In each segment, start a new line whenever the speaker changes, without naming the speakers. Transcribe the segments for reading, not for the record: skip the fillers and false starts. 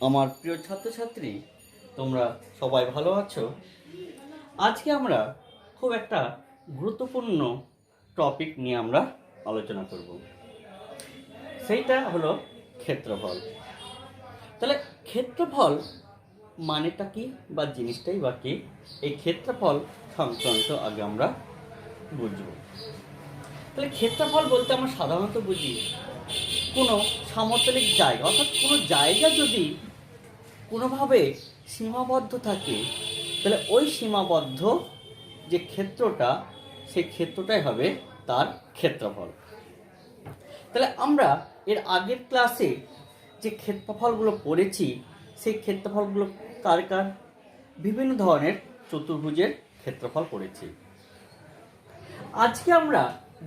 আমার প্রিয় ছাত্রছাত্রী, তোমরা সবাই ভালো আছো? আজকে আমরা খুব একটা গুরুত্বপূর্ণ টপিক নিয়ে আমরা আলোচনা করব। সেইটা হলো ক্ষেত্রফল। তাহলে ক্ষেত্রফল মানেটা কি বা জিনিসটাই বা কি, এই ক্ষেত্রফল সংক্রান্ত আগে আমরা বুঝব। তাহলে ক্ষেত্রফল বলতে আমরা সাধারণত বুঝি কোনো সামতলিক জায়গা, অর্থাৎ কোনো জায়গা যদি কোনোভাবে সীমাবদ্ধ থাকে, তাহলে ওই সীমাবদ্ধ যে ক্ষেত্রটা, সেই ক্ষেত্রটাই হবে তার ক্ষেত্রফল। তাহলে আমরা এর আগের ক্লাসে যে ক্ষেত্রফলগুলো পড়েছি, সেই ক্ষেত্রফলগুলো কার কার? বিভিন্ন ধরনের চতুর্ভুজের ক্ষেত্রফল পড়েছি। আজকে আমরা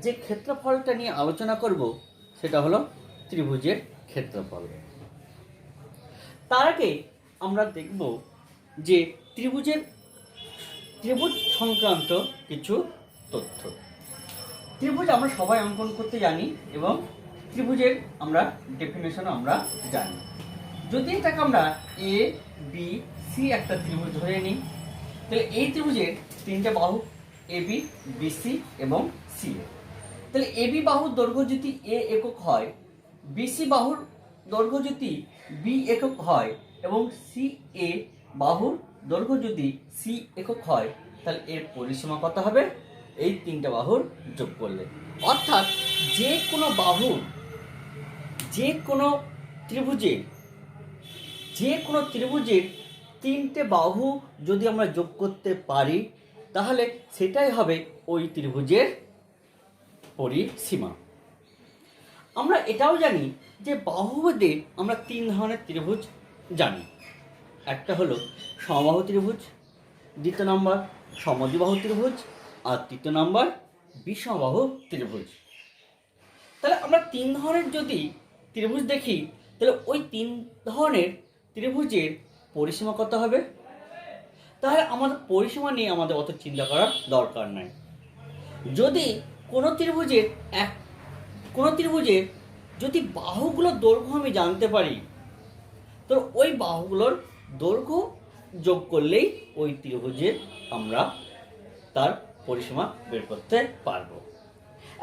যে ক্ষেত্রফলটা নিয়ে আলোচনা করব সেটা হলো ত্রিভুজের ক্ষেত্রফল। তার আগে আমরা দেখব যে ত্রিভুজ সংক্রান্ত কিছু তথ্য। ত্রিভুজ আমরা সবাই অঙ্কন করতে জানি এবং ত্রিভুজের আমরা ডেফিনেশন আমরা জানি। যদি এটাকে আমরা এ বি সি একটা ত্রিভুজ ধরে নিই, তাহলে এই ত্রিভুজের তিনটে বাহু এ বি, বি সি এবং সি এ। তাহলে এ বি বাহুর দৈর্ঘ্য যদি এ একক হয়, বিসি বাহুর দৈর্ঘ্য যদি বি একক হয় এবং সি এ বাহুর দৈর্ঘ্য যদি সি একক হয়, তাহলে এর পরিসীমা কত হবে? এই তিনটা বাহুর যোগ করলে। অর্থাৎ যে কোনো বাহুর, যে কোনো ত্রিভুজের তিনটে বাহু যদি আমরা যোগ করতে পারি, তাহলে সেটাই হবে ওই ত্রিভুজের পরিসীমা। আমরা এটাও জানি যে বাহুভেদে আমরা তিন ধরনের ত্রিভুজ জানি। একটা হলো সমবাহু ত্রিভুজ, দ্বিতীয় নম্বর সমদ্বিবাহু ত্রিভুজ, আর তৃতীয় নম্বর বিষমবাহু ত্রিভুজ। তাহলে আমরা তিন ধরনের যদি ত্রিভুজ দেখি, তাহলে ওই তিন ধরনের ত্রিভুজের পরিসীমা কত হবে? তাহলে আমাদের পরিসীমা নিয়ে আমাদের অত চিন্তা করার দরকার নাই। যদি কোনো ত্রিভুজের যদি বাহুগুলোর দৈর্ঘ্য আমি জানতে পারি, তো ওই বাহুগুলোর দৈর্ঘ্য যোগ করলেই ওই ত্রিভুজের আমরা তার পরিসীমা বের করতে পারবো।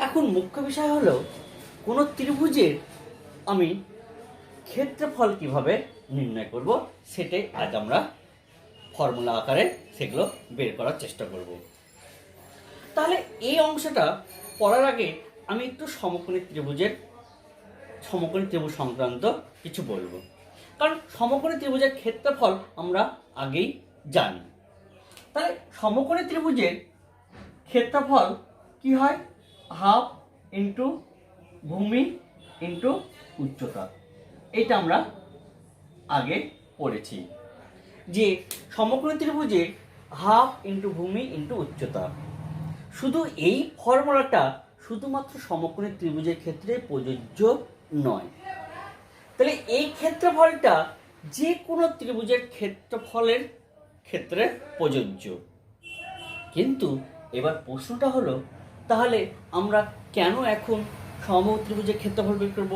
এখন মুখ্য বিষয় হলো কোনো ত্রিভুজের আমি ক্ষেত্রফল কিভাবে নির্ণয় করব, সেটাই আজ আমরা ফর্মুলা আকারে সেগুলো বের করার চেষ্টা করব। তাহলে এই অংশটা পড়ার আগে আমি একটু সমকোণী ত্রিভুজ সংক্রান্ত কিছু বলবো, কারণ সমকোণী ত্রিভুজের ক্ষেত্রফল আমরা আগেই জানি। তাহলে সমকোণী ত্রিভুজের ক্ষেত্রফল কি হয়? হাফ ইন্টু ভূমি ইন্টু উচ্চতা। এটা আমরা আগে পড়েছি যে সমকোণী ত্রিভুজের হাফ ইন্টু ভূমি ইন্টু উচ্চতা। শুধু এই ফর্মুলাটা শুধুমাত্র সমকোণী ত্রিভুজের ক্ষেত্রে প্রযোজ্য নয়। তাহলে এই ক্ষেত্রফলটা যে কোনো ত্রিভুজের ক্ষেত্রফলের ক্ষেত্রে প্রযোজ্য। কিন্তু এবার প্রশ্নটা হলো, তাহলে আমরা কেন এখন সমবাহু ত্রিভুজের ক্ষেত্রফল বের করব,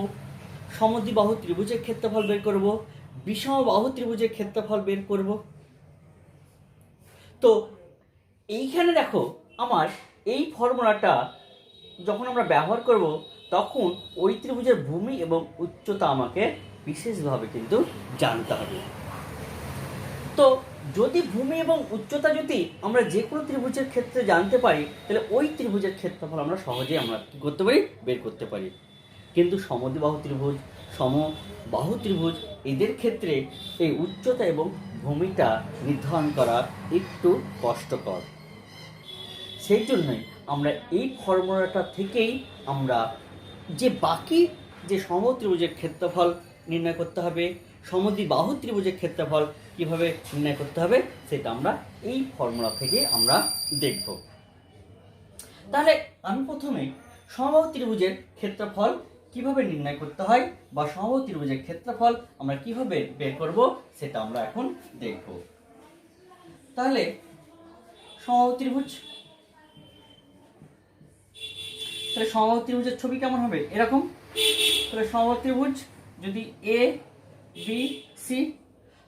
সমদ্বিবাহু ত্রিভুজের ক্ষেত্রফল বের করব, বিষমবাহু ত্রিভুজের ক্ষেত্রফল বের করব? তো এইখানে দেখো, আমার এই ফর্মুলাটা যখন আমরা ব্যবহার করব, তখন ওই ত্রিভুজের ভূমি এবং উচ্চতা আমাকে বিশেষভাবে কিন্তু জানতে হবে। তো যদি ভূমি এবং উচ্চতা যদি আমরা যে কোনো ত্রিভুজের ক্ষেত্রে জানতে পারি, তাহলে ওই ত্রিভুজের ক্ষেত্রফল আমরা সহজেই আমরা কী করতে পারি? বের করতে পারি। কিন্তু সমদ্বিবাহু ত্রিভুজ, সমবাহু ত্রিভুজ, এদের ক্ষেত্রে এই উচ্চতা এবং ভূমিটা নির্ধারণ করা একটু কষ্টকর। সেই জন্যই আমরা এই ফর্মুলাটা থেকেই আমরা যে বাকি যে সমত্রিভুজের ক্ষেত্রফল নির্ণয় করতে হবে, সমদ্বিবাহু ত্রিভুজের ক্ষেত্রফল কিভাবে নির্ণয় করতে হবে, সেটা আমরা এই ফর্মুলা থেকে আমরা দেখব। তাহলে আমি প্রথমে সমবাহু ত্রিভুজের ক্ষেত্রফল কিভাবে নির্ণয় করতে হয় বা সমবাহু ত্রিভুজের ক্ষেত্রফল আমরা কিভাবে বের করব, সেটা আমরা এখন দেখব। তাহলে সমবাহু ত্রিভুজ, তাহলে সমবাহু ত্রিভুজের ছবি কেমন হবে? এরকম। তাহলে সমবাহু ত্রিভুজ যদি এ বি সি,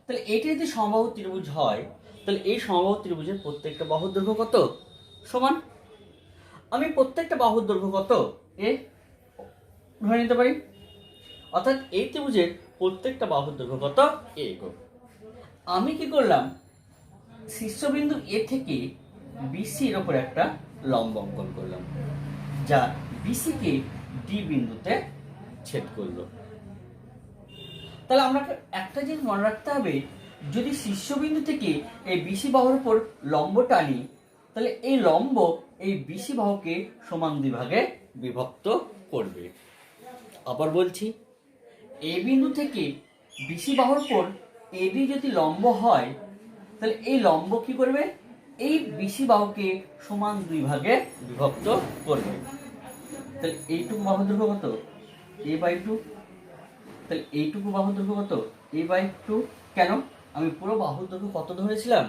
তাহলে এইটা যদি সমবাহু ত্রিভুজ হয়, তাহলে এই সমবাহু ত্রিভুজের প্রত্যেকটা বাহুর দৈর্ঘ্য কত সমান? আমি প্রত্যেকটা বাহুর দৈর্ঘ্য কত এ ধরে নিতে পারি, অর্থাৎ এই ত্রিভুজের প্রত্যেকটা বাহুর দৈর্ঘ্য কত এ একক। আমি কি করলাম, শীর্ষবিন্দু এ থেকে বিসি এর উপর একটা লম্ব অঙ্কন করলাম, যা বিসি কে ডি বিন্দুতে ছেদ করলো। তাহলে আমরা একটা জিনিস মনে রাখতে হবে, যদি শীর্ষবিন্দু থেকে এই বিসি বাহুর উপর লম্ব টানি, তাহলে এই লম্ব এই বিসি বাহুকে সমান দুই ভাগে বিভক্ত করবে। আবার বলছি, এ বিন্দু থেকে বিসি বাহুর উপর এডি যদি লম্ব হয়, তাহলে এই লম্ব কি করবে, এই বিসি বাহুকে সমান দুই ভাগে বিভক্ত করবে। তাহলে এইটুকু বাহুর দৈর্ঘ্য কত এ বাই টু, তাহলে এইটুকু বাহুর দৈর্ঘ্য কত এ বাই টু। কেন, আমি পুরো বাহুর দৈর্ঘ্য কত ধরেছিলাম,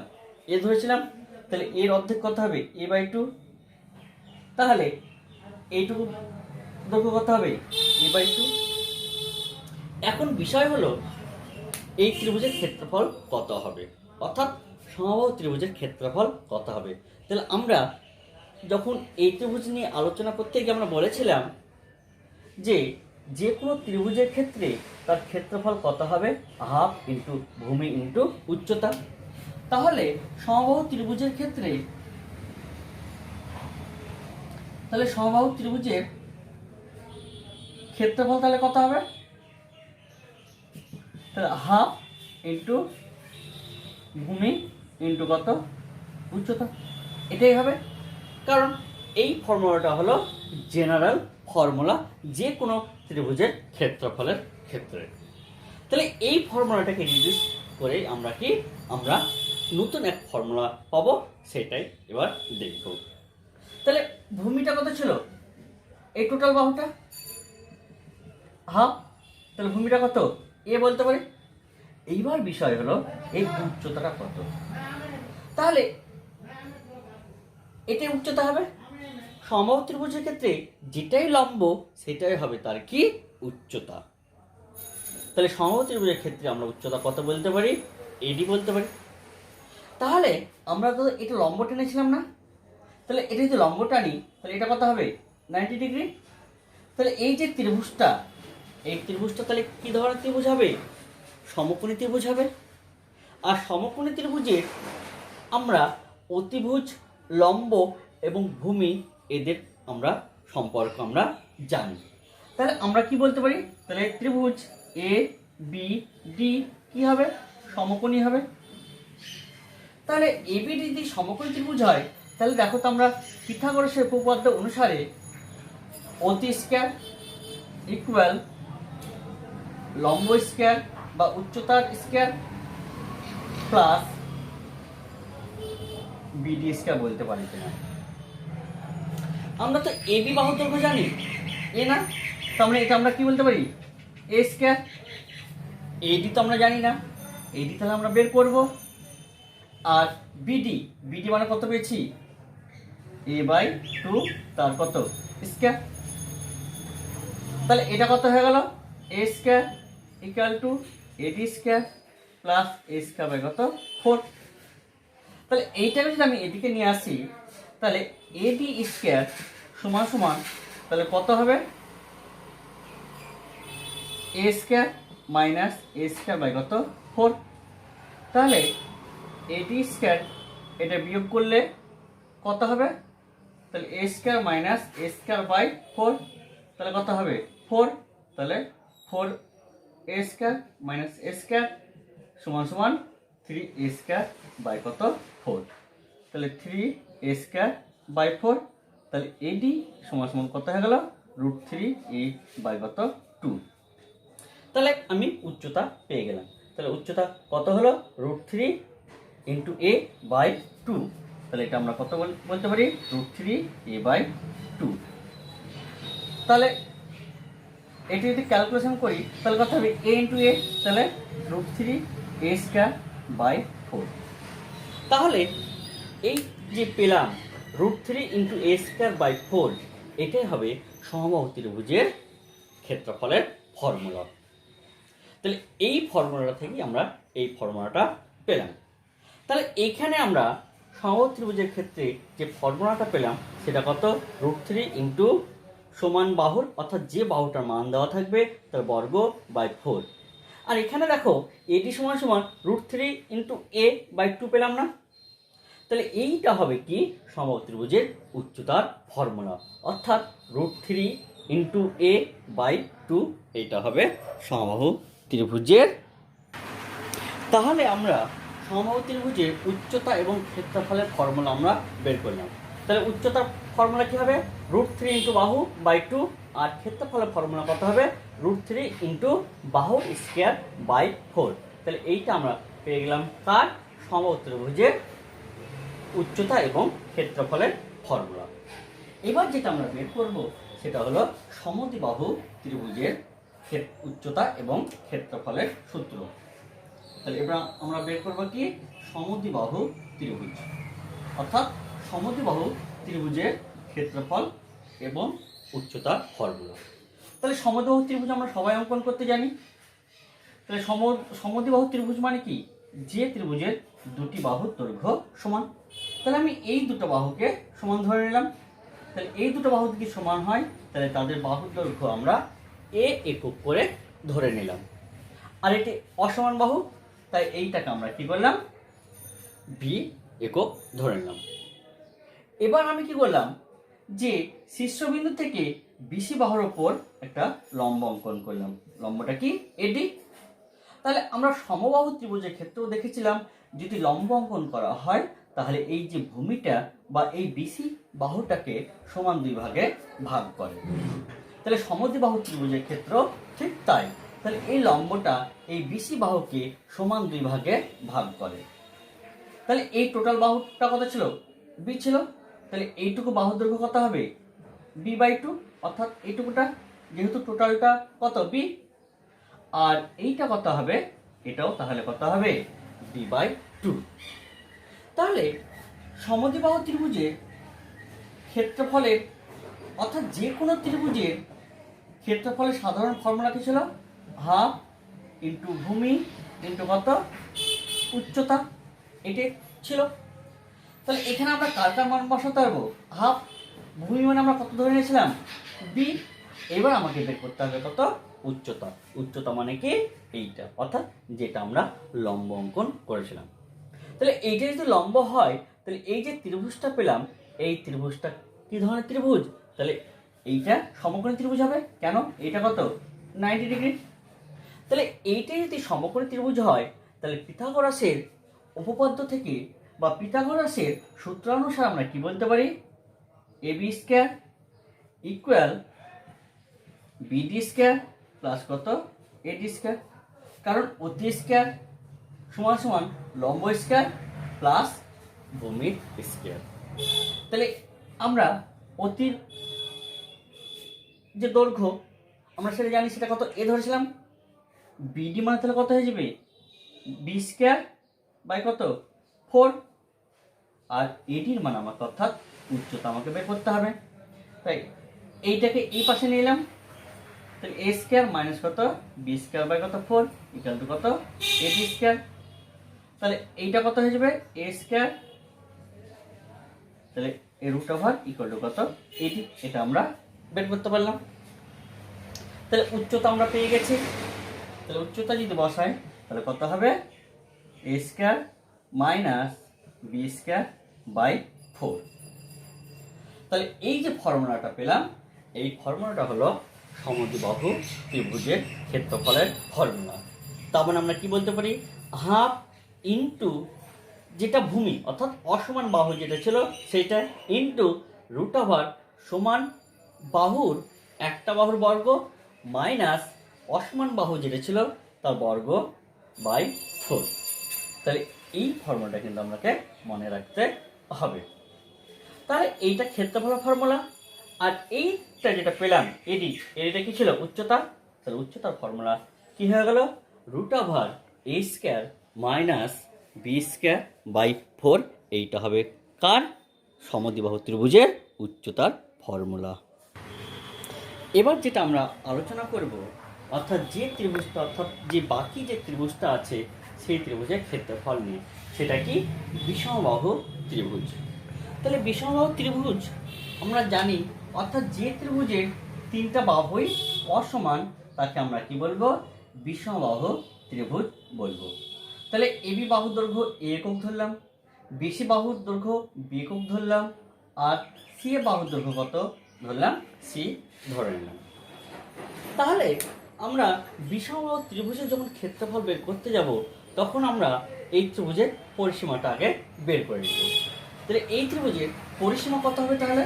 এ ধরেছিলাম, তাহলে এর অর্ধেক কত হবে এ বাই টু। তাহলে এইটুকু দৈর্ঘ্য কত হবে এ বাই টু। এখন বিষয় হলো এই ত্রিভুজের ক্ষেত্রফল কত হবে, অর্থাৎ সমবাহু ত্রিভুজের ক্ষেত্রফল কত হবে। তাহলে আমরা যখন এই ত্রিভুজ নিয়ে আলোচনা করতে গিয়ে আমরা বলেছিলাম যে যে কোনো ত্রিভুজের ক্ষেত্রে তার ক্ষেত্রফল কত হবে, হাফ ইন্টু ভূমি ইন্টু উচ্চতা। তাহলে সমবাহু ত্রিভুজের ক্ষেত্রে, তাহলে সমবাহু ত্রিভুজের ক্ষেত্রফল তাহলে কত হবে, তাহলে হাফ ইন্টু ভূমি ইন্টু কত উচ্চতা, এটাই হবে। কারণ এই ফর্মুলাটা হলো জেনারেল ফর্মুলা যে কোনো ত্রিভুজের ক্ষেত্রফলের ক্ষেত্রে। তাহলে এই ফর্মুলাটাকে রিডিউস করে আমরা নতুন এক ফর্মুলা পাবো, সেটাই এবার দেখব। তাহলে ভূমিটা কত ছিল, এই টোটাল বাহুটা হাফ, তাহলে ভূমিটা কত এ বলতে পারি। এইবার বিষয় হলো এই উচ্চতাটা কত, তাহলে এটাই উচ্চতা হবে। সমবাহু ত্রিভুজের ক্ষেত্রে যেটাই লম্ব সেটাই হবে তার কি উচ্চতা। তাহলে সমবাহু ত্রিভুজের ক্ষেত্রে আমরা উচ্চতা কত বলতে পারি, এডি বলতে পারি। তাহলে আমরা তো এটা লম্ব টেনেছিলাম না, তাহলে এটা যদি লম্ব টানি তাহলে এটা কত হবে 90 ডিগ্রি। তাহলে এই যে ত্রিভুজটা, এই ত্রিভুজটা তাহলে কি ধরনের ত্রিভুজ হবে, সমকোণী ত্রিভুজ হবে। আর সমকোণী ত্রিভুজের আমরা অতিভুজ, লম্ব এবং ভূমি এদের আমরা সম্পর্ক আমরা জানি। তাহলে আমরা কি বলতে পারি, তাহলে ত্রিভুজ এ বি ডি কি হবে, সমকোণী হবে। তাহলে এ বি ডি যদি সমকোণী ত্রিভুজ হয়, তাহলে দেখো তো আমরা পিথাগোরাসের উপপাদ্য অনুসারে অতি স্কয়ার ইকুয়াল লম্ব স্কয়ার বা উচ্চতার স্কয়ার প্লাস বিডি স্কয়ার বলতে পারি কিনা। আমরা তো এ বি বাহুর দৈর্ঘ্য জানি এ না, তো আমরা এটা আমরা কি বলতে পারি এ স্কয়ার। এডি তো আমরা জানি না, এডি তাহলে আমরা বের করব। আর বিডি, বিডি মানে কত পেয়েছি এ বাই টু, তার কত স্কয়ার। তাহলে এটা কত হয়ে গেল a square equal to AD square plus a square by কত 4। তাহলে এইটাকে যদি আমি এদিকে নিয়ে আসি, তাহলে এডি স্কয়ার সমান সমান তাহলে কত হবে a square minus a square by কত 4। তাহলে এডি স্কয়ার এটা বিয়োগ করলে কত হবে, তাহলে a square minus a square by 4, তাহলে কত হবে 4। তাহলে 4 a square minus a square সমান সমান 3 এ স্কয়ার বাই কত 4। তাহলে 3 এ স্কয়ার বাই 4, তাহলে এডি সমান সমান কত হয়ে গেল √3 এ বাই কত 2। তাহলে আমি উচ্চতা পেয়ে গেলাম। তাহলে উচ্চতা কত হলো √3 ইন্টু এ বাই 2। তাহলে এটা আমরা কত বলতে পারি √3 এ বাই 2। তাহলে এটি যদি ক্যালকুলেশন করি তাহলে কত হবে এ ইন্টু এ, তাহলে √3 এ স্কয়ার বাই 4। তাহলে এই যে পেলাম √3 ইন্টু এ স্কয়ার বাই 4, এটাই হবে সমবাহু ত্রিভুজের ক্ষেত্রফলের ফর্মুলা। তাহলে এই ফর্মুলাটা থেকে আমরা এই ফর্মুলাটা পেলাম। তাহলে এইখানে আমরা সমবাহু ত্রিভুজের ক্ষেত্রে যে ফর্মুলাটা পেলাম সেটা কত, √3 ইন্টু সমান বাহুর অর্থাৎ যে বাহুটার মান দেওয়া থাকবে তার বর্গ বাই 4। আর এখানে দেখো এটি সমান সমান √3 ইন্টু a/2 পেলাম না। তাহলে এইটা হবে কি সমবাহু ত্রিভুজের উচ্চতার ফর্মুলা, অর্থাৎ √3 ইন্টু a/2 এইটা হবে সমবাহু ত্রিভুজের। তাহলে আমরা সমবাহু ত্রিভুজের উচ্চতা এবং ক্ষেত্রফলের ফর্মুলা আমরা বের করলাম। তাহলে উচ্চতার ফর্মুলা কী হবে, √3 ইন্টু বাহু বাই 2, আর ক্ষেত্রফলের ফর্মুলা কত হবে, √3 ইন্টু বাহু স্কোয়ার বাই 4। তাহলে এইটা আমরা পেয়ে গেলাম কার, সমবাহু ত্রিভুজের উচ্চতা এবং ক্ষেত্রফলের ফর্মুলা। এবার যেটা আমরা বের করব সেটা হলো সমদ্বিবাহু ত্রিভুজের উচ্চতা এবং ক্ষেত্রফলের সূত্র। তাহলে এবার আমরা বের করবো কি সমদ্বিবাহু ত্রিভুজ, অর্থাৎ সমদ্বিবাহু ত্রিভুজের ক্ষেত্রফল এবং উচ্চতার ফর্মুলা। তাহলে সমদ্বিবাহু ত্রিভুজ আমরা সবাই অঙ্কন করতে জানি। তাহলে সমদ্বিবাহু ত্রিভুজ মানে কি, যে ত্রিভুজের দুটি বাহুর দৈর্ঘ্য সমান। তাহলে আমি এই দুটো বাহুকে সমান ধরে নিলাম। তাহলে এই দুটো বাহু যদি সমান হয় তাহলে তাদের বাহুর দৈর্ঘ্য আমরা a একক করে ধরে নিলাম। আর এটি অসমান বাহু, তাই এইটাকে আমরা কি করলাম, b একক ধরে নিলাম। এবার আমি কি করলাম, যে শীর্ষবিন্দু থেকে বিসি বাহুর ওপর একটা লম্ব অঙ্কন করলাম। লম্বটা কি, এডি। তাহলে আমরা সমবাহু ত্রিভুজের ক্ষেত্রেও দেখেছিলাম যদি লম্ব অঙ্কন করা হয় তাহলে এই যে ভূমিটা বা এই বিসি বাহুটাকে সমান দুই ভাগে ভাগ করে। তাহলে সমদ্বিবাহু ত্রিভুজের ক্ষেত্রেও ঠিক তাই। তাহলে এই লম্বটা এই বিসি বাহুকে সমান দুই ভাগে ভাগ করে। তাহলে এই টোটাল বাহুটা কত ছিল, বি ছিল। তাহলে এইটুকু বাহুর দৈর্ঘ্য কত হবে, b/2, অর্থাৎ এইটুকুটা যেহেতু টোটালটা কত বি, আর এইটা কত হবে, এটাও তাহলে কত হবে b/2। তাহলে সমদ্বিবাহু ত্রিভুজের ক্ষেত্রফলের অর্থাৎ যে কোনো ত্রিভুজের ক্ষেত্রফলের সাধারণ ফর্মুলা কি ছিল, হাফ ইন্টু ভূমি ইন্টু কত, উচ্চতা, এটি ছিল। তাহলে এখানে আমরা কার কার মান বসাতে পারবো, হাফ, ভূমি মানে আমরা কত ধরে নিয়েছিলাম, বি। এবার আমাকে বের করতে হবে কত, উচ্চতা। উচ্চতা মানে কি এইটা, অর্থাৎ যেটা আমরা লম্ব অঙ্কন করেছিলাম। তাহলে এইটা যদি লম্ব হয় তাহলে এই যে ত্রিভুজটা পেলাম এই ত্রিভুজটা কি ধরনের ত্রিভুজ, তাহলে এইটা সমকোণী ত্রিভুজ হবে। কেন, এইটা কত 90 ডিগ্রি। তাহলে এইটাই যদি সমকোণী ত্রিভুজ হয় তাহলে পিথাগোরাসের উপপাদ্য থেকে বা পিথাগোরাসের সূত্রানুসারে আমরা কি বলতে পারি, ab square equal bd square plus কত ad স্কয়ার। কারণ অতি স্কয়ার সমান সমান লম্ব স্কয়ার প্লাস ভূমির স্কয়ার। তাহলে আমরা অতির যে দৈর্ঘ্য আমরা সেটা জানি, সেটা কত এ ধরেছিলাম, বিডি মানে তাহলে কত হয়ে যাবে বি স্কয়ার বাই কত 4, আর এটির মান আমাকে অর্থাৎ উচ্চতা আমাকে বের করতে হবে। তাই এইটাকে এই পাশে নিলাম, তাহলে এ স্কয়ার মাইনাস কত বি স্কয়ার বাই কত 4 ইকুয়াল টু কত এডি স্কয়ার। তাহলে এইটা কত হয়ে যাবে এ স্কয়ার, তাহলে এ রুট ওভার ইকুয়াল টু কত এডি, এটা আমরা বের করতে পারলাম। তাহলে উচ্চতা আমরা পেয়ে গেছি। তাহলে উচ্চতা যদি বসাই তাহলে কত হবে a square minus b square by 4। তাহলে এই যে ফর্মুলাটা পেলাম এই ফর্মুলাটা হলো সমদ্বিবাহু ত্রিভুজের ক্ষেত্রফলের ফর্মুলা। তার মানে আমরা কি বলতে পারি, হাফ ইন্টু যেটা ভূমি অর্থাৎ অসমান বাহু যেটা ছিল সেইটা ইন্টু রুট ওভার সমান বাহুর একটা বাহুর বর্গ মাইনাস অসমান বাহু যেটা ছিল তার বর্গ বাই 4। তাহলে এই ফর্মুলাটা কিন্তু আমাকে মনে রাখতে হবে। তাহলে এইটা ক্ষেত্রফলের ফর্মুলা, আর এইটা যেটা পেলাম এডিটা কি ছিল উচ্চতা। তাহলে উচ্চতার ফর্মুলা কি হয়ে গেল, root over a square minus b square by 4। এইটা হবে কার, সমদ্বিবাহু ত্রিভুজের উচ্চতার ফর্মুলা। এবার যেটা আমরা আলোচনা করব অর্থাৎ যে ত্রিভুজটা অর্থাৎ যে বাকি যে ত্রিভুজটা আছে সেই ত্রিভুজের ক্ষেত্রফল নিয়ে। সেটা কি? বিষমবাহু ত্রিভুজ। তাহলে বিষমবাহু ত্রিভুজ আমরা জানি, অর্থাৎ যে ত্রিভুজের তিনটা বাহুই অসমান তাকে আমরা কি বলবো? বিষমবাহু ত্রিভুজ বলবো। তাহলে এবি বাহুর দৈর্ঘ্য এ একক ধরলাম, বিসি বাহুর দৈর্ঘ্য বি একক ধরলাম, আর সি এ বাহুর দৈর্ঘ্য কত ধরলাম? সি ধরে নিলাম। তাহলে আমরা বিষমবাহু ত্রিভুজের যখন ক্ষেত্রফল বের করতে যাব, তখন আমরা এই ত্রিভুজের পরিসীমাটা আগে বের করে নেব। তাহলে এই ত্রিভুজের পরিসীমা কত হবে? তাহলে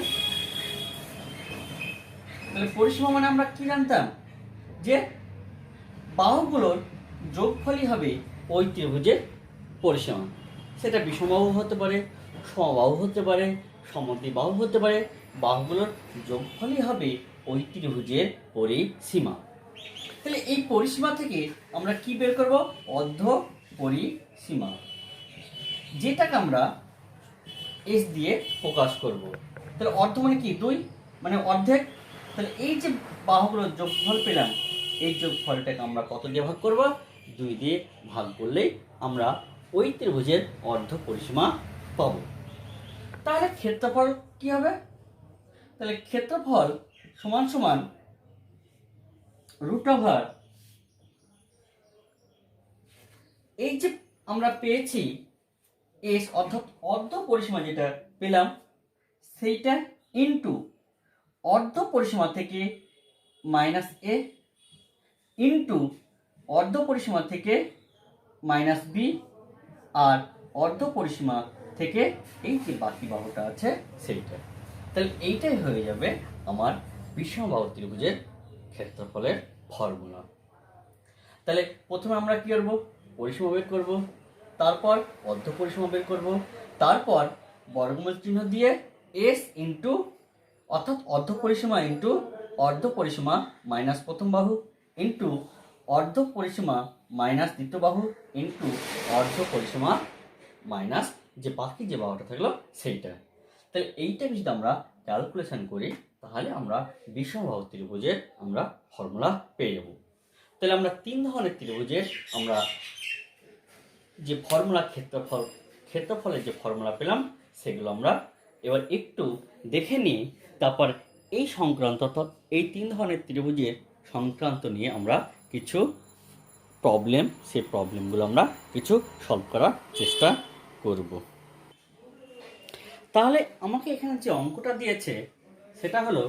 পরিসীমা মানে আমরা কি জানতাম? যে বাহুগুলোর যোগফলই হবে ওই ত্রিভুজের পরিসীমা। সেটা বিষমবাহু হতে পারে, সমবাহু হতে পারে, সমদ্বিবাহু হতে পারে। বাহুগুলোর যোগফলই হবে ওই ত্রিভুজের পরিসীমা। তাহলে এই পরিসীমা থেকে আমরা কি বের করব? অর্ধ পরিসীমা, যেটাকে আমরা এস দিয়ে প্রকাশ করব। তাহলে অর্ধ মানে কি? 2, মানে অর্ধেক। তাহলে এই যে বাহুগুলোর যোগফল পেলাম, এই যোগফলটাকে আমরা কত দিয়ে ভাগ করব? 2 দিয়ে ভাগ করলেই আমরা ওই ত্রিভুজের অর্ধ পরিসীমা পাবো। তাহলে ক্ষেত্রফল কি হবে? তাহলে ক্ষেত্রফল সমান সমান রুট ওভার এই যে আমরা পেয়েছি এস, অর্থাৎ অর্ধ পরিসীমা যেটা পেলাম সেইটা ইনটু অর্ধ পরিসীমা থেকে মাইনাস এ ইনটু অর্ধ পরিসীমা থেকে মাইনাস বি, আর অর্ধ পরিসীমা থেকে এই যে বাকি বাহুটা আছে সেইটা। তাহলে এইটাই হয়ে যাবে আমার বিষমবাহু ত্রিভুজের ক্ষেত্রফলের ফর্মুলা। তাহলে প্রথমে আমরা কি করব? পরিসীমা বের করব, তারপর অর্ধ পরিসীমা বের করব, তারপর বর্গমূল চিহ্ন দিয়ে এস ইন্টু, অর্থাৎ অর্ধ পরিসীমা ইন্টু অর্ধ পরিসীমা মাইনাস প্রথম বাহু ইন্টু অর্ধ পরিসীমা মাইনাস দ্বিতীয় বাহু ইন্টু অর্ধ পরিসীমা মাইনাস যে বাকি যে বাহুটা থাকলো সেইটা। তাহলে এইটা যদি আমরা ক্যালকুলেশন করি, তাহলে আমরা বিষমবাহু ত্রিভুজের আমরা ফর্মুলা পেয়ে যাব। তাহলে আমরা 3 ধরনের ত্রিভুজের আমরা যে ফর্মুলা ক্ষেত্রফলের যে ফর্মুলা পেলাম, সেগুলো আমরা এবার একটু দেখে নিই। তারপর এই সংক্রান্ত, অর্থাৎ এই 3 ধরনের ত্রিভুজের সংক্রান্ত নিয়ে আমরা কিছু প্রবলেম, সেই প্রবলেমগুলো আমরা কিছু সলভ করার চেষ্টা করব। তাহলে আমাকে এখানে যে অঙ্কটা দিয়েছে সেটা হলো,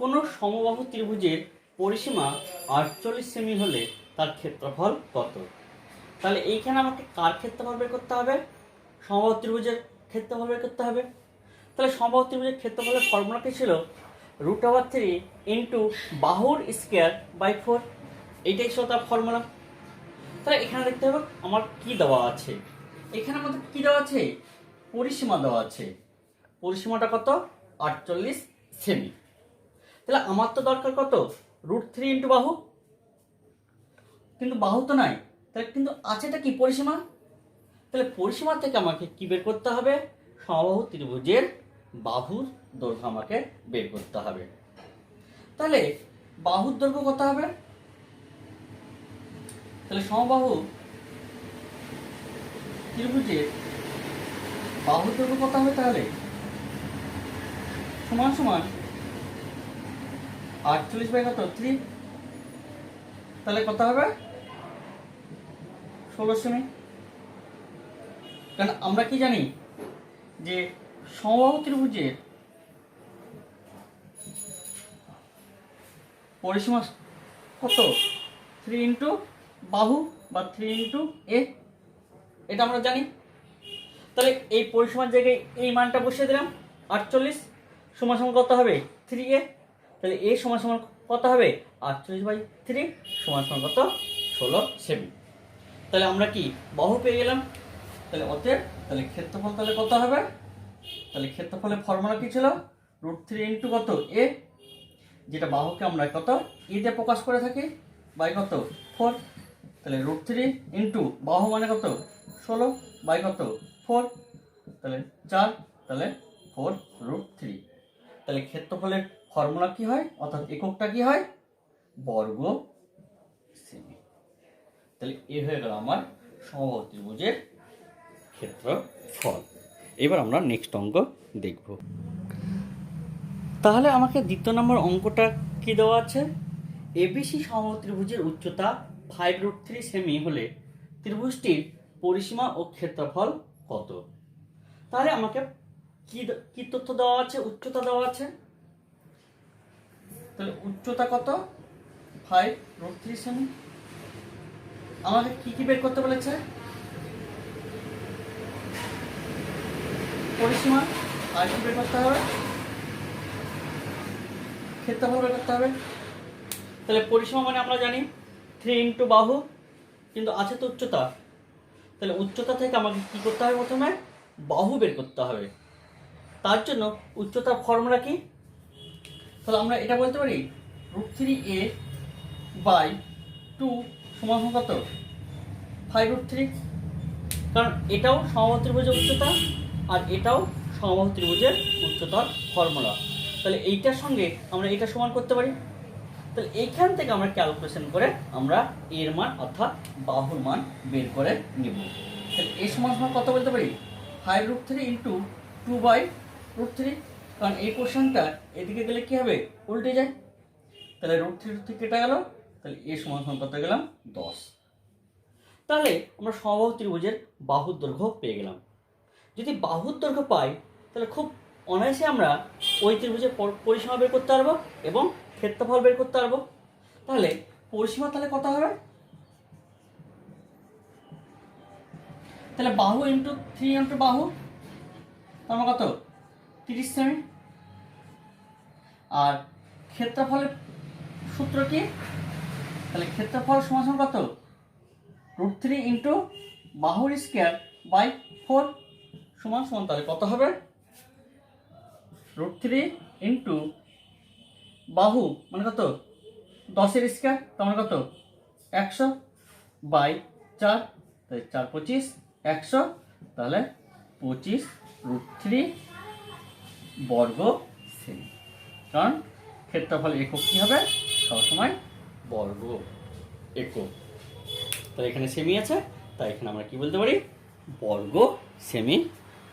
কোনো সমবাহু ত্রিভুজের পরিসীমা 48 সেমি হলে তার ক্ষেত্রফল কত? তাহলে এইখানে আমাকে কার ক্ষেত্রফল বের করতে হবে? সমবাহু ত্রিভুজের ক্ষেত্রফল বের করতে হবে। তাহলে সমবাহু ত্রিভুজের ক্ষেত্রফলের ফর্মুলা কি ছিল? √3 ইন্টু বাহুর স্কোয়ার বাই 4, এইটাই ছিল তার ফর্মুলা। তাহলে এখানে দেখতে হবে আমার কি দেওয়া আছে। এখানে আমাদের কি দেওয়া আছে? পরিসীমা দেওয়া আছে। পরিসীমাটা কত? 48 সেমি। তাহলে আমার তো দরকার কত? √3 ইন্টু বাহু, কিন্তু বাহু তো নাই, তাহলে কিন্তু আছেটা কি? পরিসীমা। তাহলে পরিসীমা থেকে আমাকে কি বের করতে হবে? সমবাহু ত্রিভুজের বাহুর দৈর্ঘ্য আমাকে বের করতে হবে। তাহলে বাহুর দৈর্ঘ্য কত হবে? তাহলে সমবাহু ত্রিভুজের বাহুর দৈর্ঘ্য কত হবে? তাহলে সমান সমান 48 বাই কত? 3। তাহলে কত হবে? 16 সেমি। কারণ আমরা কি জানি যে সমবাহু ত্রিভুজের পরিসীমা কত? 3 ইন্টু বাহু বা 3 ইন্টু এ, এটা আমরা জানি। তাহলে এই পরিসীমার জায়গায় এই মানটা বসিয়ে দিলাম, 48 সমান সমান কত হবে? 3a। তাহলে এ সমান সমান কত হবে? 48/3 সমান সমান কত? 16 সেমি। তাহলে আমরা কি বাহু পেয়ে গেলাম। তাহলে অতএব তাহলে ক্ষেত্রফল তাহলে কত হবে? তাহলে ক্ষেত্রফলের ফর্মুলা কি ছিল? √3 ইন্টু কত? এ, যেটা বাহুকে আমরা কত? এ দিয়ে প্রকাশ করে থাকি, বাই কত? 4। তাহলে √3 ইন্টু বাহু মানে কত? 16 বাই কত? 4, তাহলে 4, তাহলে 4√3। তাহলে ক্ষেত্রফলের ফর্মুলা কি হয়, অর্থাৎ এককটা কি হয়? বর্গ সেমি। তাহলে এ হয়ে গেল আমার সমবাহু ত্রিভুজের ক্ষেত্রফল। এবার আমরা নেক্সট অঙ্ক দেখব। তাহলে আমাকে দ্বিতীয় নম্বর অঙ্কটা কি দেওয়া আছে? এবিসি সমবাহু ত্রিভুজের উচ্চতা 5√3 সেমি হলে ত্রিভুজটির পরিসীমা ও ক্ষেত্রফল কত? তাহলে আমাকে কি তথ্য দেওয়া আছে? উচ্চতা দেওয়া আছে। তাহলে উচ্চতা কত? 5√3 সেমি। আমাকে কি বের করতে বলেছে? পরিসীমা, আর কি বের করতে হবে? ক্ষেত্রফল বের করতে হবে। তাহলে পরিসীমা মানে আমরা জানি 3 ইন্টু বাহু, কিন্তু আছে তো উচ্চতা। তাহলে উচ্চতা থেকে আমাকে কি করতে হবে? প্রথমে বাহু বের করতে হবে। তার জন্য উচ্চতার ফর্মুলা কি? তাহলে আমরা এটা বলতে পারি √3a/2 সমান কত? 5√3। কারণ এটাও সমবাহু ত্রিভুজের উচ্চতা আর এটাও সমবাহু ত্রিভুজের উচ্চতার ফর্মুলা। তাহলে এইটার সঙ্গে আমরা এটা সমান করতে পারি। তাহলে এইখান থেকে আমরা ক্যালকুলেশন করে আমরা এর মান অর্থাৎ বাহুর মান বের করে নিব। তাহলে এই সমান কত বলতে পারি? 5√3 ইন্টু 2/√3। কারণ এই পোর্শনটা এদিকে গেলে কি হবে? উল্টে যায়। তাহলে √3 কেটে গেল। তাহলে এ সমান কত গেলাম? 10। তাহলে আমরা সমবাহু ত্রিভুজের বাহুর দৈর্ঘ্য পেয়ে গেলাম। যদি বাহুর দৈর্ঘ্য পাই তাহলে খুব অনায়াসে আমরা ওই ত্রিভুজের পরিসীমা বের করতে পারবো এবং ক্ষেত্রফল বের করতে পারবো। তাহলে পরিসীমা তাহলে কত হবে? তাহলে বাহু ইন্টু 3 ইন্টু বাহু, তার কত? 30 সেমি। আর ক্ষেত্রফলের সূত্র কি? তাহলে ক্ষেত্রফল সমান কত? √3 ইন্টু বাহুর স্কয়ার বাই 4 সমান তাহলে কত হবে? √3 ইন্টু বাহু মানে কত? 10-এর স্কয়ার, তার মানে কত? 100 বাই 4। তাহলে 4 25 100। তাহলে 25√3 বর্গ সেমি। কারণ ক্ষেত্রফল একক কি হবে? সবসময় বর্গ একক। তাহলে এখানে সেমি আছে, তাই এখানে আমরা কি বলতে পারি? বর্গ সেমি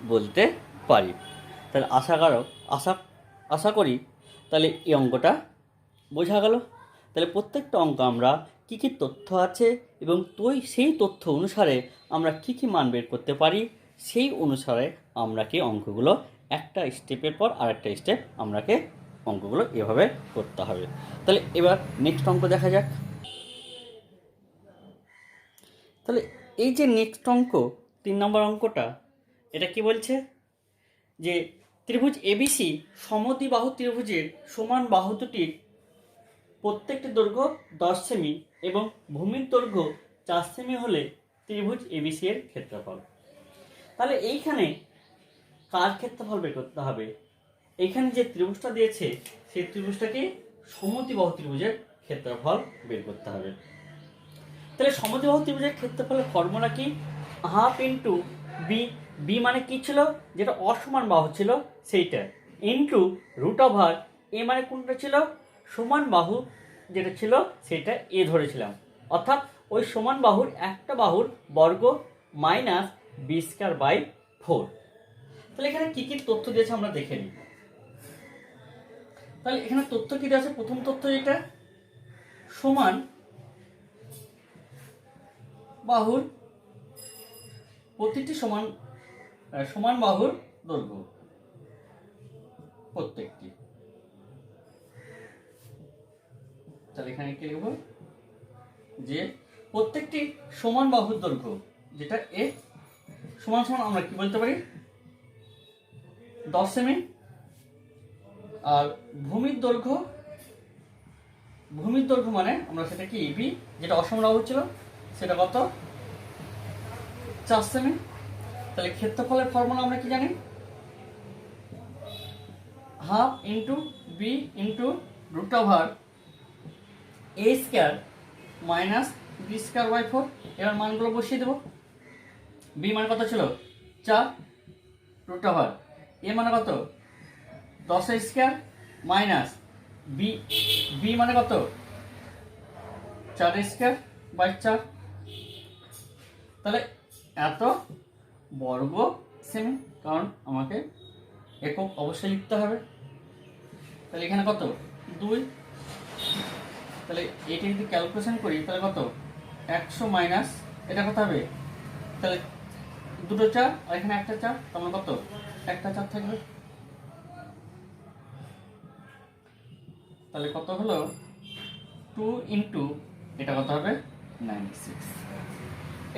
বলতে পারি। তাহলে আশা করি তাহলে এই অঙ্কটা বোঝা গেল। তাহলে প্রত্যেকটা অঙ্ক আমরা কী কী তথ্য আছে এবং সেই তথ্য অনুসারে আমরা কী মান বের করতে পারি, সেই অনুসারে আমরাকে অঙ্কগুলো একটা স্টেপের পর আরেকটা স্টেপ আমরাকে অঙ্কগুলো এভাবে করতে হবে। তাহলে এবার নেক্সট অঙ্ক দেখা যাক। তাহলে এই যে নেক্সট অঙ্ক 3 নম্বর অঙ্কটা, এটা কি বলছে? যে ত্রিভুজ এবিসি সমদ্বিবাহু ত্রিভুজের সমান বাহু দুটির প্রত্যেকটি দৈর্ঘ্য 10 সেমি এবং ভূমির দৈর্ঘ্য 4 সেমি হলে ত্রিভুজ এবিসি এর ক্ষেত্রফল। তাহলে এইখানে কার ক্ষেত্রফল বের করতে হবে? এইখানে যে ত্রিভুজটা দিয়েছে সেই ত্রিভুজটাকে সমদ্বিবাহু ত্রিভুজের ক্ষেত্রফল বের করতে হবে। তাহলে সমদ্বিবাহু ত্রিভুজের ক্ষেত্রফলের ফর্মুলা কি? হাফ ইন্টু বি, বি মানে কি ছিল? যেটা অসমান বাহু ছিল সেইটা, ইন্টু √, এ মানে কোনটা ছিল? সমান বাহু যেটা ছিল সেটা এ ধরেছিলাম, অর্থাৎ ওই সমান বাহুর একটা বাহুর বর্গ মাইনাস b²/4। তাহলে এখানে কি কি তথ্য দিয়েছে আমরা দেখে নিই। তাহলে এখানে তথ্য কি আছে? প্রথম তথ্য এটা সমান বাহুর প্রতিটি সমান বাহুর দৈর্ঘ্য প্রত্যেকটি। তাহলে এখানে কি লিখব? যে প্রত্যেকটি সমান বাহুর দৈর্ঘ্য যেটা এ সমান আমরা কি বলতে পারি? 10 সেমি। আর ভূমির দৈর্ঘ্য মানে আমরা সেটা কি বি, যেটা অসমান বাহু ছিল সেটা কত? 4 সেমি। তাহলে ক্ষেত্রফলের ফর্মুলা আমরা কি জানি? Half into b into √a² minus b²/4। এবার মানগুলো বসিয়ে দেবো। বি মানে কত ছিল? 4, √, এ মানে কত? 10² মাইনাস বি মানে কত? 4²/4। তাহলে এত বর্গ সেমি, কারণ আমাকে একক অবশ্যই লিখতে হবে। তাহলে এখানে কত 2, তাহলে এটা যদি ক্যালকুলেশন করি তাহলে কত 100 মাইনাস এটা কত হবে, তাহলে দুটো 4 আর এখানে একটা 4, তাহলে কত একটা 4 থাকবে। তাহলে কত হলো 2 ইন্টু এটা কত হবে 96।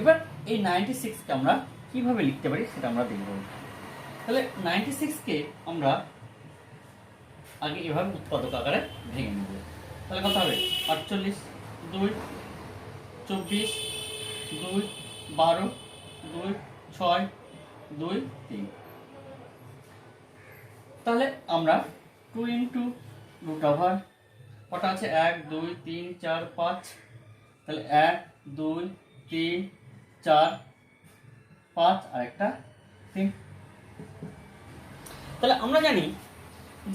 এবার এই 96কে আমরা কিভাবে লিখতে পারি সেটা আমরা দেখব। তাহলে 96কে আমরা আগে এভাবে উৎপাদক আকারে ভেঙে নেব। তাহলে কত হবে 48, 2, 24, 2, 12, 2, 6, 2, 3। তাহলে আমরা 2 ইন্টু রুট ওভার কটা আছে 1, 2, 3, 4, 5, তাহলে 1, 2, 3, 4, 5 আর একটা 3। তাহলে আমরা জানি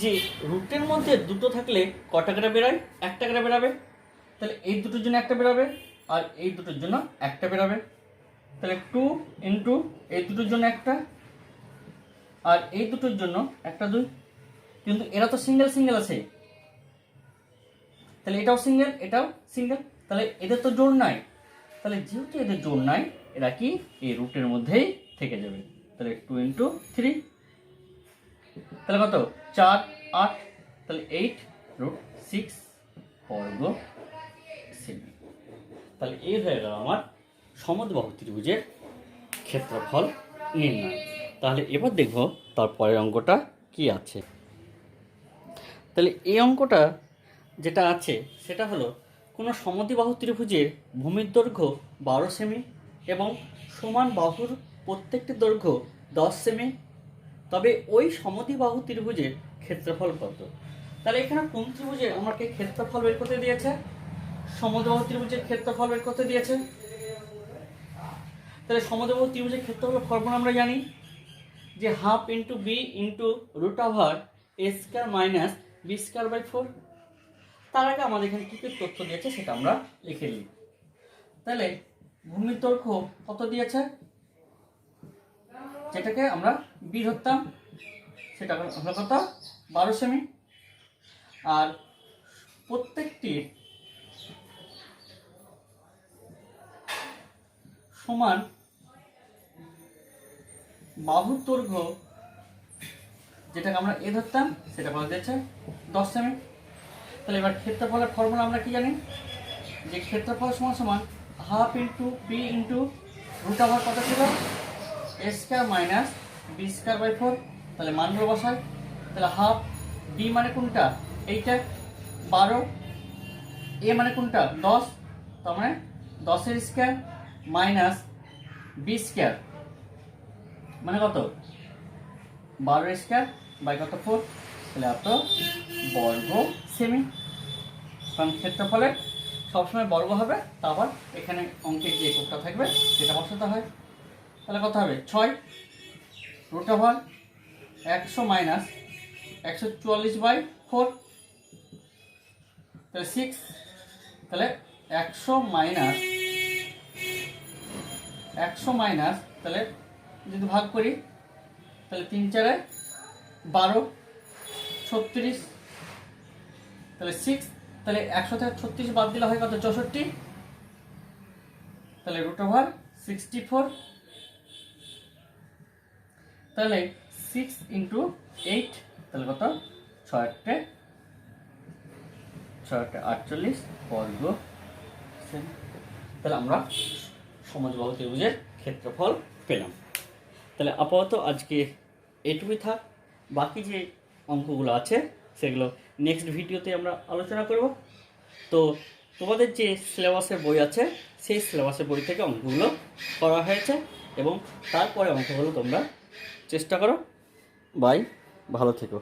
যে রুটের মধ্যে দুটো থাকলে কটা করে বেরোয়, একটা করে বেরোবে। তাহলে এই দুটোর জন্য একটা বেরোবে আর এই দুটোর জন্য একটা বেরোবে। তাহলে 2 ইন্টু এই দুটোর জন্য একটা আর এই দুটোর জন্য একটা 2, কিন্তু এরা তো সিঙ্গেল সিঙ্গেল আছে, তাহলে এটাও সিঙ্গেল এটাও সিঙ্গেল, তাহলে এদের তো জোড় নাই। তাহলে যেহেতু এদের জোড় নাই, এরা কি এই রুটের মধ্যেই থেকে যাবে। তাহলে 2 ইন্টু 3, তাহলে কত 4, 8, তাহলে 8 রুট 6 বর্গ সেমি। তাহলে এই হয়ে গেল আমার সমদ্বাহু ত্রিভুজের ক্ষেত্রফল নির্ণয়। তাহলে এবার দেখব তারপরের অঙ্কটা কি আছে। তাহলে এই অঙ্কটা যেটা আছে সেটা হলো কোনো সমদ্বিবাহু ত্রিভুজের ভূমির দৈর্ঘ্য 12 সেমি এবং সমান বাহুর প্রত্যেকটি দৈর্ঘ্য 10 সেমি, তবে ওই সমদ্বিবাহু ত্রিভুজের ক্ষেত্রফল কত। তাহলে এখানে কোন ত্রিভুজের আমাকে ক্ষেত্রফল বের করতে দিয়েছে, সমদ্বিবাহু ত্রিভুজের ক্ষেত্রফল বের করতে দিয়েছে। তাহলে সমদ্বিবাহু ত্রিভুজের ক্ষেত্রফলের ফর্মুলা আমরা জানি যে half into b into root over a square minus b square by 4। তার আগে আমাদের এখানে কী কী তথ্য দিয়েছে সেটা আমরা লিখে নিই। তাহলে ভূমির দৈর্ঘ্য কত দিয়েছে, যেটাকে আমরা বি ধরতাম, সেটা হলো কত 12 সেমি, আর প্রত্যেকটি সমান বাহুর দৈর্ঘ্য যেটাকে আমরা এ ধরতাম সেটা বলা দিয়েছে 10 সেমি। তাহলে এবার ক্ষেত্রফলের ফর্মুলা আমরা কি জানি যে ক্ষেত্রফল সমান সমান half into b into root over কত ছিল a square minus b square by 4। তাহলে মানগুলো বসাই। তাহলে হাফ, বি মানে কোনটা এইটা 12, এ মানে কোনটা 10, তার মানে 10 স্কয়ার মাইনাস বি স্কয়ার মানে কত 12 স্কয়ার বাই কত 4, তাহলে এত বর্গ সেমি। কারণ ক্ষেত্রফলে সবসময় বর্গ হবে, তারপর এখানে অঙ্কের যে এককটা থাকবে সেটা বসাতে হয়। তাহলে কত হবে 6 রুট ওভার 100 মাইনাস 144 বাই 4, তাহলে 6, তাহলে 100 মাইনাস তাহলে যদি ভাগ করি তাহলে 3 4 12, 36, তাহলে 6, তাহলে 100 থেকে 36 বাদ দিলে হয় কত 64, তাহলে রুট ওভার 64। তাহলে 6 ইন্টু 8, তাহলে কত 6 48 বর্গ সেমি। তাহলে আমরা সমদ্বিবাহু ত্রিভুজের ক্ষেত্রফল পেলাম। তাহলে আপাতত আজকে এটুকুই থাক, বাকি যে অঙ্কগুলো আছে সেগুলো নেক্সট ভিডিওতে আমরা আলোচনা করব। তো তোমাদের যে সিলেবাসের বই আছে সেই সিলেবাসের বই থেকে অঙ্কগুলো করা হয়েছে এবং তারপরে অঙ্কগুলো তোমরা চেষ্টা করো। বাই, ভালো থেকো।